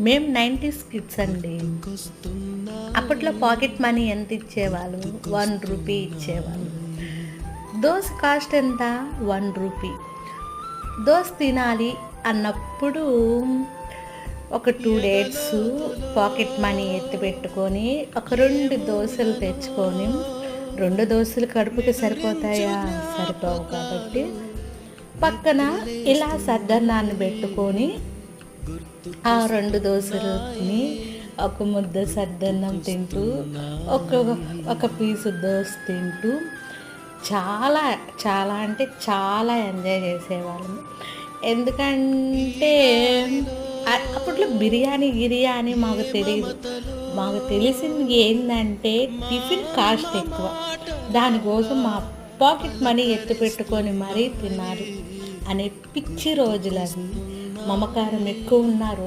మేము 90s kids అండి. అప్పట్లో పాకెట్ మనీ ఎంత ఇచ్చేవాళ్ళు? ₹1 ఇచ్చేవాళ్ళు. దోస కాస్ట్ ఎంత? ₹1. దోస తినాలి అన్నప్పుడు ఒక 2 డేట్స్ పాకెట్ మనీ ఎత్తిపెట్టుకొని, ఒక 2 దోసలు తెచ్చుకొని, 2 దోసలు కడుపుకి సరిపోతాయా? సరిపోవు కాబట్టి, పక్కన ఇలా సద్దన్నాన్ని పెట్టుకొని, ఆ 2 దోసలు తిని, ఒక ముద్ద సద్దన్నం తింటూ, ఒక ఒక పీసు దోస తింటూ, చాలా చాలా అంటే చాలా ఎంజాయ్ చేసేవాళ్ళం. ఎందుకంటే అప్పట్లో బిర్యానీ గిర్యానీ మాకు తెలీదు. మాకు తెలిసింది ఏందంటే టిఫిన్ కాస్ట్ ఎక్కువ. దానికోసం మా పాకెట్ మనీ ఎత్తిపెట్టుకొని మరీ తినాలి అనే పిచ్చి రోజులవి. మమకారం ఎక్కువ ఉన్న రోజులు.